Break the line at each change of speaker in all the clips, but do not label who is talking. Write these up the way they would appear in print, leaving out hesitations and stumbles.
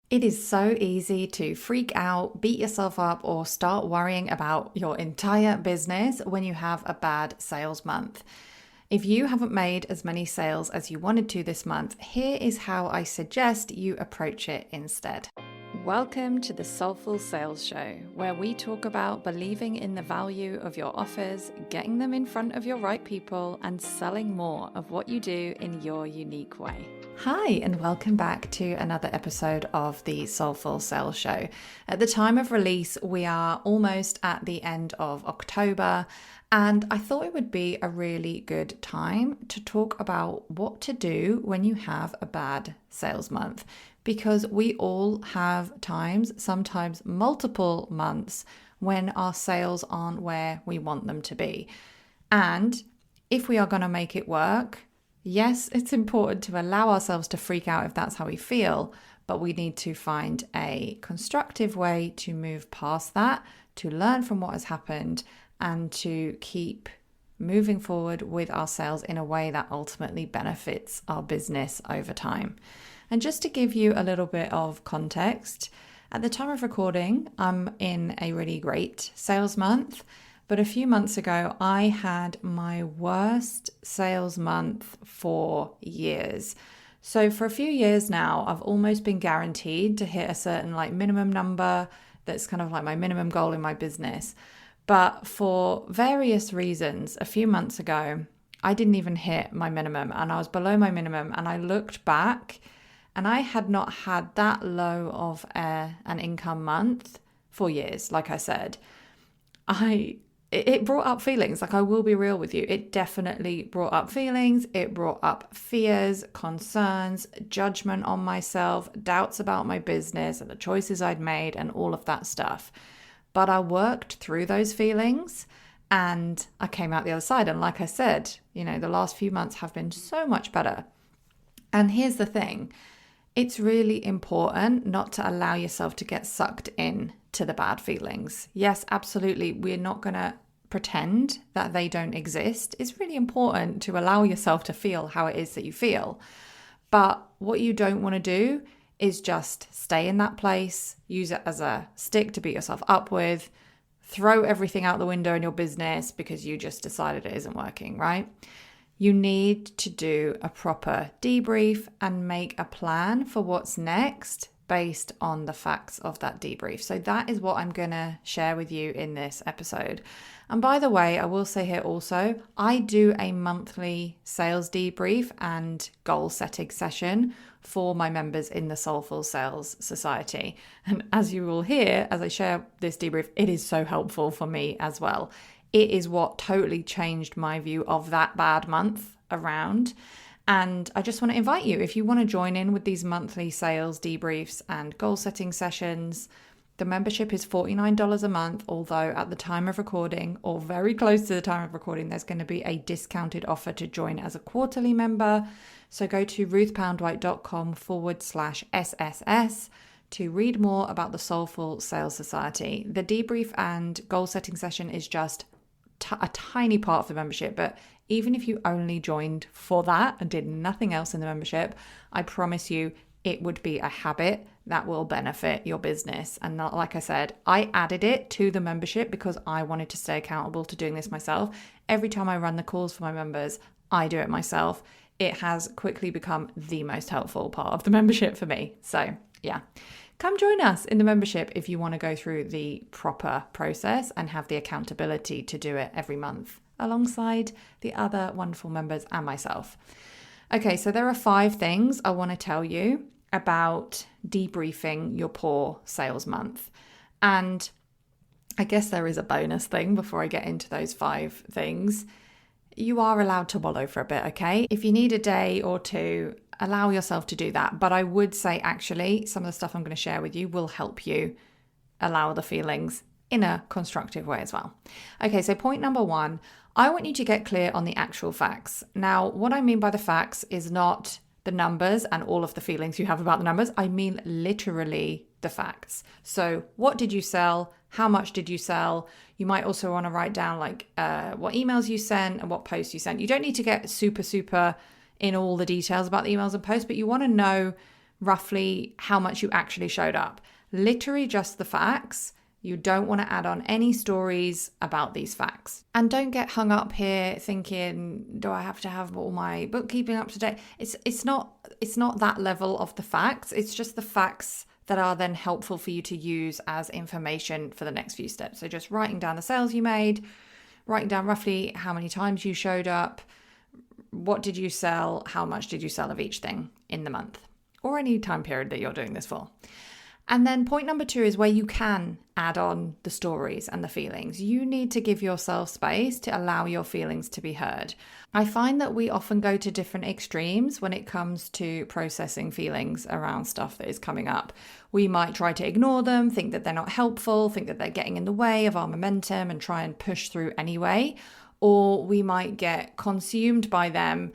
It is so easy to freak out, beat yourself up, or start worrying about your entire business when you have a bad sales month. If you haven't made as many sales as you wanted to this month, here is how I suggest you approach it instead. Welcome to the Soulful Sales Show, where we talk about believing in the value of your offers, getting them in front of your right people, and selling more of what you do in your unique way. Hi, and welcome back to another episode of the Soulful Sales Show. At the time of release, we are almost at the end of October, and I thought it would be a really good time to talk about what to do when you have a bad sales month. Because we all have times, sometimes multiple months, when our sales aren't where we want them to be. And if we are going to make it work, yes, it's important to allow ourselves to freak out if that's how we feel, but we need to find a constructive way to move past that, to learn from what has happened, and to keep moving forward with our sales in a way that ultimately benefits our business over time. And just to give you a little bit of context, at the time of recording, I'm in a really great sales month. But a few months ago, I had my worst sales month for years. So for a few years now, I've almost been guaranteed to hit a certain minimum number that's kind of like my minimum goal in my business. But for various reasons, a few months ago, I didn't even hit my minimum and I was below my minimum, and I looked back and I had not had that low of an income month for years. Like I said, it brought up feelings. I will be real with you. It definitely brought up feelings. It brought up fears, concerns, judgment on myself, doubts about my business and the choices I'd made and all of that stuff. But I worked through those feelings and I came out the other side. And like I said, the last few months have been so much better. And here's the thing. It's really important not to allow yourself to get sucked in to the bad feelings. Yes, absolutely. We're not going to pretend that they don't exist. It's really important to allow yourself to feel how it is that you feel. But what you don't want to do is just stay in that place, use it as a stick to beat yourself up with, throw everything out the window in your business because you just decided it isn't working, right? You need to do a proper debrief and make a plan for what's next based on the facts of that debrief. So that is what I'm going to share with you in this episode. And by the way, I will say here also, I do a monthly sales debrief and goal setting session for my members in the Soulful Sales Society. And as you will hear, as I share this debrief, it is so helpful for me as well. It is what totally changed my view of that bad month around. And I just want to invite you, if you want to join in with these monthly sales debriefs and goal setting sessions, the membership is $49 a month, although at the time of recording, or very close to the time of recording, there's going to be a discounted offer to join as a quarterly member. So go to ruthpoundwhite.com/SSS to read more about the Soulful Sales Society. The debrief and goal setting session is just a tiny part of the membership, but even if you only joined for that and did nothing else in the membership, I promise you it would be a habit that will benefit your business. And not, like I said, I added it to the membership because I wanted to stay accountable to doing this myself. Every time I run the calls for my members, I do it myself. It has quickly become the most helpful part of the membership for me. So yeah. Come join us in the membership if you want to go through the proper process and have the accountability to do it every month alongside the other wonderful members and myself. Okay, so there are 5 things I want to tell you about debriefing your poor sales month. And I guess there is a bonus thing before I get into those 5 things. You are allowed to wallow for a bit, okay? If you need a day or two, allow yourself to do that. But I would say actually some of the stuff I'm going to share with you will help you allow the feelings in a constructive way as well. Okay, so point number 1, I want you to get clear on the actual facts. Now, what I mean by the facts is not the numbers and all of the feelings you have about the numbers. I mean literally the facts. So what did you sell? How much did you sell? You might also want to write down what emails you sent and what posts you sent. You don't need to get super in all the details about the emails and posts, but you want to know roughly how much you actually showed up. Literally just the facts. You don't want to add on any stories about these facts. And don't get hung up here thinking, do I have to have all my bookkeeping up to date? It's not that level of the facts. It's just the facts that are then helpful for you to use as information for the next few steps. So just writing down the sales you made, writing down roughly how many times you showed up, what did you sell, how much did you sell of each thing in the month, or any time period that you're doing this for. And then point number 2 is where you can add on the stories and the feelings. You need to give yourself space to allow your feelings to be heard. I find that we often go to different extremes when it comes to processing feelings around stuff that is coming up. We might try to ignore them, think that they're not helpful, think that they're getting in the way of our momentum and try and push through anyway. Or we might get consumed by them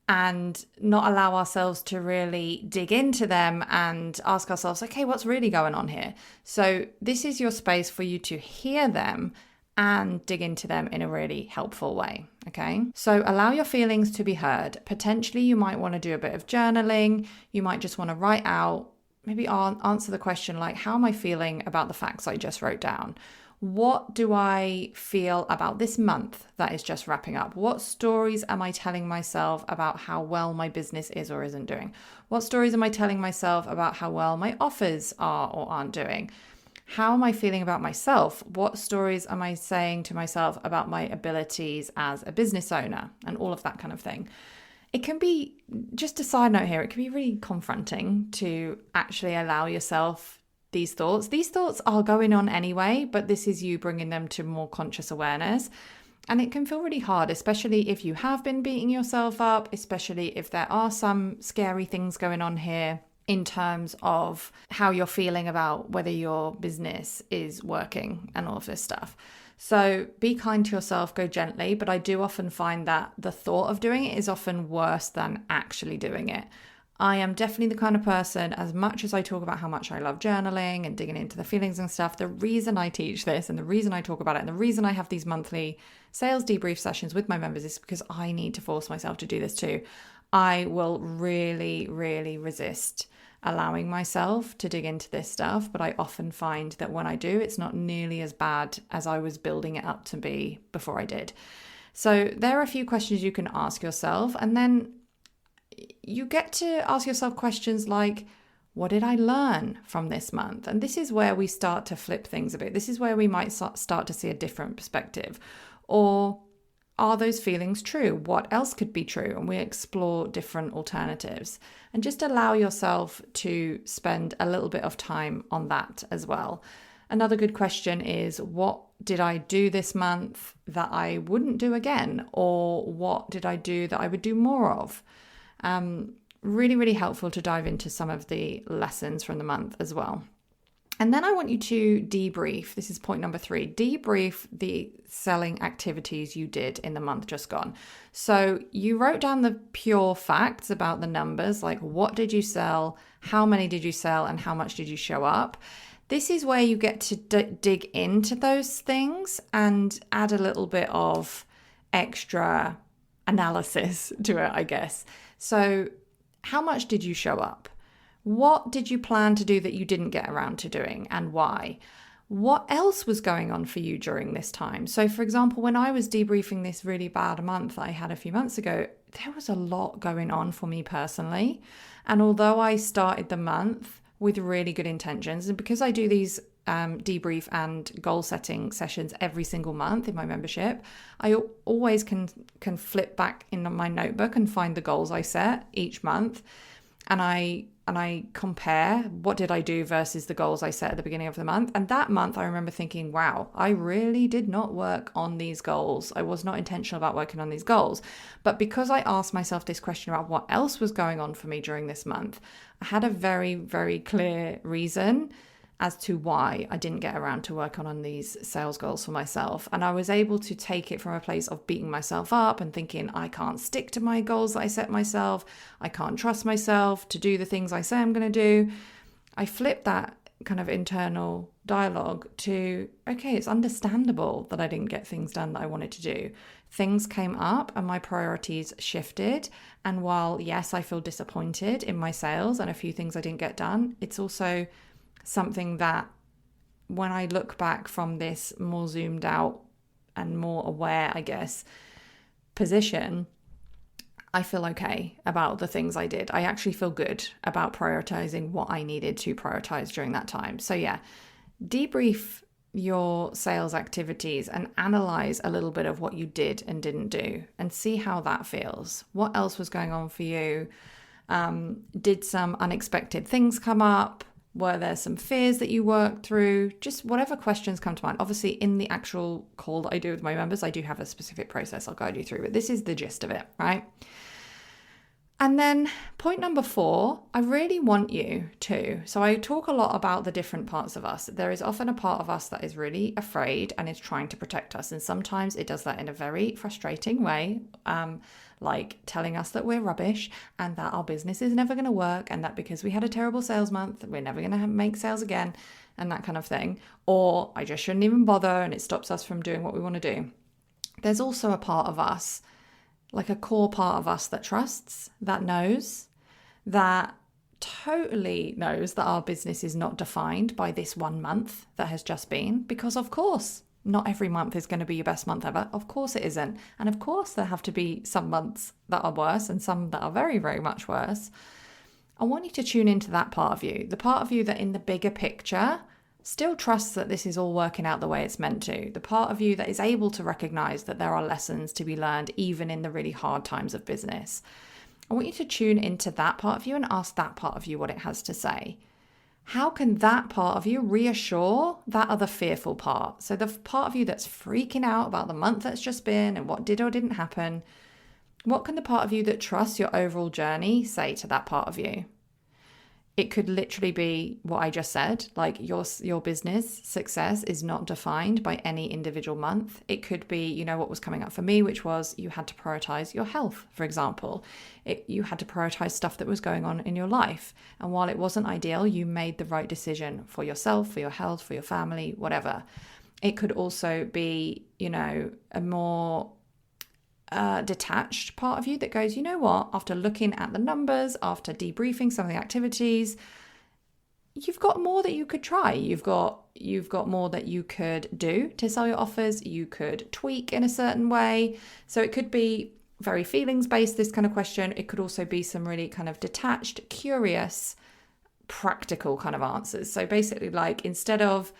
and not allow ourselves to really dig into them and ask ourselves, okay, what's really going on here? So this is your space for you to hear them and dig into them in a really helpful way, okay? So allow your feelings to be heard. Potentially you might want to do a bit of journaling. You might just want to write out, maybe answer the question like, how am I feeling about the facts I just wrote down? What do I feel about this month that is just wrapping up? What stories am I telling myself about how well my business is or isn't doing? What stories am I telling myself about how well my offers are or aren't doing? How am I feeling about myself? What stories am I saying to myself about my abilities as a business owner and all of that kind of thing? It can be, just a side note here, it can be really confronting to actually allow yourself these thoughts. These thoughts are going on anyway, but this is you bringing them to more conscious awareness. And it can feel really hard, especially if you have been beating yourself up, especially if there are some scary things going on here in terms of how you're feeling about whether your business is working and all of this stuff. So be kind to yourself, go gently, but I do often find that the thought of doing it is often worse than actually doing it. I am definitely the kind of person, as much as I talk about how much I love journaling and digging into the feelings and stuff, the reason I teach this and the reason I talk about it and the reason I have these monthly sales debrief sessions with my members is because I need to force myself to do this too. I will really, really resist allowing myself to dig into this stuff, but I often find that when I do, it's not nearly as bad as I was building it up to be before I did. So there are a few questions you can ask yourself, and then you get to ask yourself questions like, what did I learn from this month? And this is where we start to flip things a bit. This is where we might start to see a different perspective. Or are those feelings true? What else could be true? And we explore different alternatives. And just allow yourself to spend a little bit of time on that as well. Another good question is, what did I do this month that I wouldn't do again? Or what did I do that I would do more of? Really, really helpful to dive into some of the lessons from the month as well. And then I want you to debrief. This is point number 3. Debrief the selling activities you did in the month just gone. So you wrote down the pure facts about the numbers, like what did you sell, how many did you sell, and how much did you show up. This is where you get to dig into those things and add a little bit of extra analysis to it, I guess. So how much did you show up? What did you plan to do that you didn't get around to doing, and why? What else was going on for you during this time? So for example, when I was debriefing this really bad month I had a few months ago, there was a lot going on for me personally. And although I started the month with really good intentions, and because I do these debrief and goal setting sessions every single month in my membership, I always can flip back in my notebook and find the goals I set each month, and I compare what did I do versus the goals I set at the beginning of the month. And that month I remember thinking, wow, I really did not work on these goals. I was not intentional about working on these goals. But because I asked myself this question about what else was going on for me during this month, I had a very, very clear reason as to why I didn't get around to work on these sales goals for myself. And I was able to take it from a place of beating myself up and thinking, I can't stick to my goals that I set myself. I can't trust myself to do the things I say I'm going to do. I flipped that kind of internal dialogue to, okay, it's understandable that I didn't get things done that I wanted to do. Things came up and my priorities shifted. And while, yes, I feel disappointed in my sales and a few things I didn't get done, it's also something that when I look back from this more zoomed out and more aware, I guess, position, I feel okay about the things I did. I actually feel good about prioritizing what I needed to prioritize during that time. So yeah, debrief your sales activities and analyze a little bit of what you did and didn't do and see how that feels. What else was going on for you? Did some unexpected things come up? Were there some fears that you worked through? Just whatever questions come to mind. Obviously, in the actual call that I do with my members, I do have a specific process I'll guide you through, but this is the gist of it, right? And then point number 4, I really want you to, so I talk a lot about the different parts of us. There is often a part of us that is really afraid and is trying to protect us. And sometimes it does that in a very frustrating way, like telling us that we're rubbish and that our business is never going to work and that because we had a terrible sales month, we're never going to make sales again and that kind of thing. Or I just shouldn't even bother and it stops us from doing what we want to do. There's also a part of us, like a core part of us that trusts, that knows, that totally knows that our business is not defined by this one month that has just been, because of course, not every month is going to be your best month ever. Of course it isn't. And of course there have to be some months that are worse and some that are very, very much worse. I want you to tune into that part of you, the part of you that in the bigger picture still trusts that this is all working out the way it's meant to. The part of you that is able to recognize that there are lessons to be learned even in the really hard times of business. I want you to tune into that part of you and ask that part of you what it has to say. How can that part of you reassure that other fearful part? So the part of you that's freaking out about the month that's just been and what did or didn't happen, what can the part of you that trusts your overall journey say to that part of you? It could literally be what I just said, like your business success is not defined by any individual month. It could be, what was coming up for me, which was you had to prioritize your health, for example. You had to prioritize stuff that was going on in your life. And while it wasn't ideal, you made the right decision for yourself, for your health, for your family, whatever. It could also be, a more detached part of you that goes, you know what, after looking at the numbers, after debriefing some of the activities, you've got more that you could try. You've got more that you could do to sell your offers. You could tweak in a certain way. So it could be very feelings based, this kind of question. It could also be some really kind of detached, curious, practical kind of answers. So basically, like instead of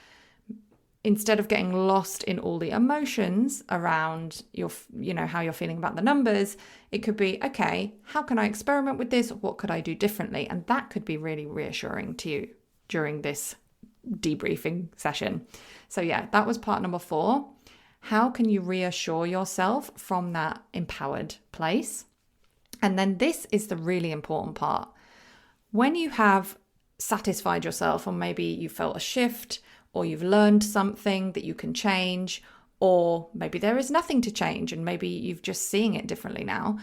getting lost in all the emotions around how you're feeling about the numbers, it could be, okay, how can I experiment with this? What could I do differently? And that could be really reassuring to you during this debriefing session. So yeah, that was part number 4. How can you reassure yourself from that empowered place? And then this is the really important part. When you have satisfied yourself, or maybe you felt a shift, or you've learned something that you can change, or maybe there is nothing to change and maybe you've just seeing it differently now.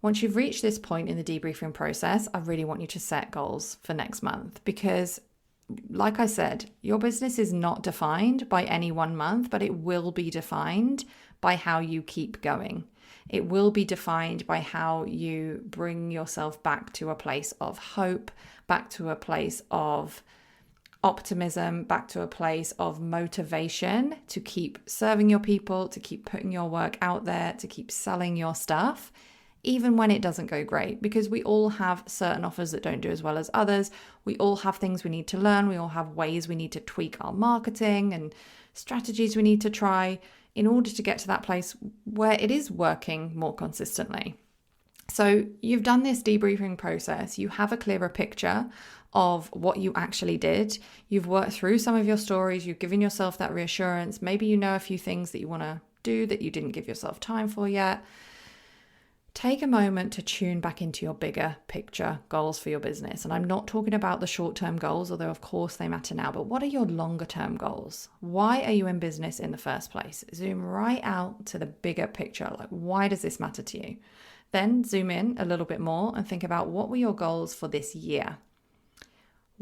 Once you've reached this point in the debriefing process, I really want you to set goals for next month because, like I said, your business is not defined by any one month, but it will be defined by how you keep going. It will be defined by how you bring yourself back to a place of hope, back to a place of optimism, back to a place of motivation to keep serving your people, to keep putting your work out there, to keep selling your stuff, even when it doesn't go great, because we all have certain offers that don't do as well as others. We all have things we need to learn. We all have ways we need to tweak our marketing and strategies we need to try in order to get to that place where it is working more consistently. So you've done this debriefing process. You have a clearer picture of what you actually did. You've worked through some of your stories. You've given yourself that reassurance. Maybe you know a few things that you want to do that you didn't give yourself time for yet. Take a moment to tune back into your bigger picture goals for your business. And I'm not talking about the short-term goals, although of course they matter now, but what are your longer-term goals? Why are you in business in the first place? Zoom right out to the bigger picture. Like, why does this matter to you? Then zoom in a little bit more and think about what were your goals for this year?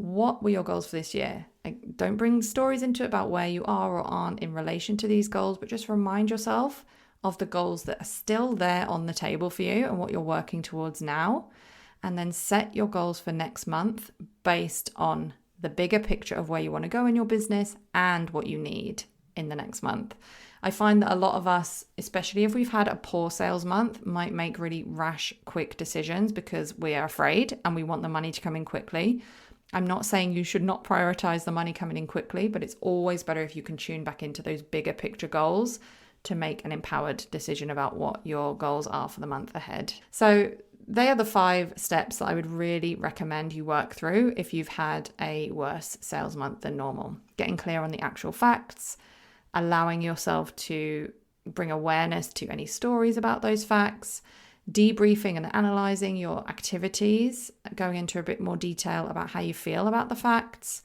What were your goals for this year? Like, don't bring stories into it about where you are or aren't in relation to these goals, but just remind yourself of the goals that are still there on the table for you and what you're working towards now. And then set your goals for next month based on the bigger picture of where you want to go in your business and what you need in the next month. I find that a lot of us, especially if we've had a poor sales month, might make really rash, quick decisions because we are afraid and we want the money to come in quickly. I'm not saying you should not prioritize the money coming in quickly, but it's always better if you can tune back into those bigger picture goals to make an empowered decision about what your goals are for the month ahead. So they are the 5 steps that I would really recommend you work through if you've had a worse sales month than normal. Getting clear on the actual facts, allowing yourself to bring awareness to any stories about those facts, debriefing and analyzing your activities, going into a bit more detail about how you feel about the facts,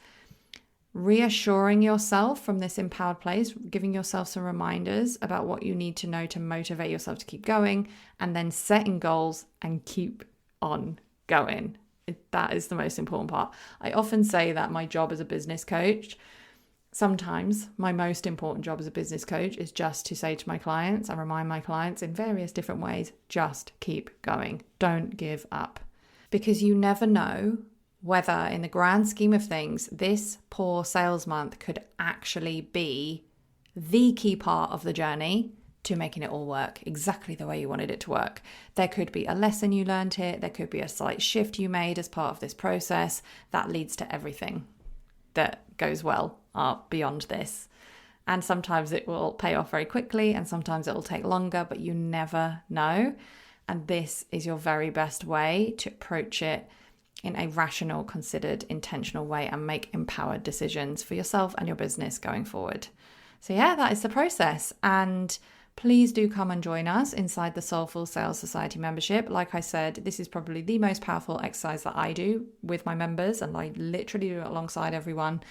reassuring yourself from this empowered place, giving yourself some reminders about what you need to know to motivate yourself to keep going, and then setting goals and keep on going. That is the most important part. I often say that my job as a business coach, sometimes my most important job as a business coach is just to say to my clients and remind my clients in various different ways, just keep going. Don't give up. Because you never know whether in the grand scheme of things, this poor sales month could actually be the key part of the journey to making it all work exactly the way you wanted it to work. There could be a lesson you learned here. There could be a slight shift you made as part of this process that leads to everything that goes well beyond this. And sometimes it will pay off very quickly and sometimes it will take longer, but you never know. And this is your very best way to approach it in a rational, considered, intentional way and make empowered decisions for yourself and your business going forward. So yeah, that is the process. And please do come and join us inside the Soulful Sales Society membership. Like I said, this is probably the most powerful exercise that I do with my members, and I literally do it alongside everyone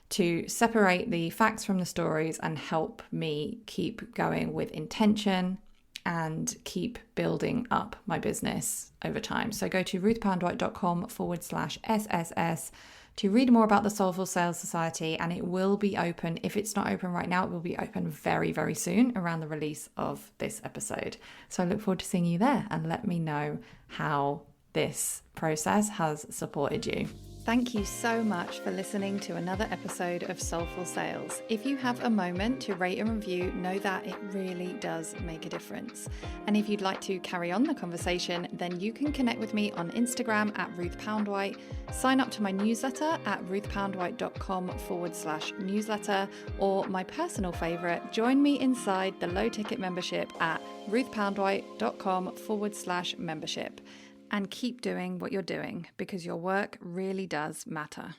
to separate the facts from the stories and help me keep going with intention and keep building up my business over time. So go to ruthpoundwhite.com/SSS to read more about the Soulful Sales Society, and it will be open. If it's not open right now, it will be open very, very soon around the release of this episode. So I look forward to seeing you there, and let me know how this process has supported you. Thank you so much for listening to another episode of Soulful Sales. If you have a moment to rate and review, know that it really does make a difference. And if you'd like to carry on the conversation, then you can connect with me on Instagram at Ruth Poundwhite, sign up to my newsletter at ruthpoundwhite.com/newsletter, or my personal favorite, join me inside the low ticket membership at ruthpoundwhite.com/membership. And keep doing what you're doing because your work really does matter.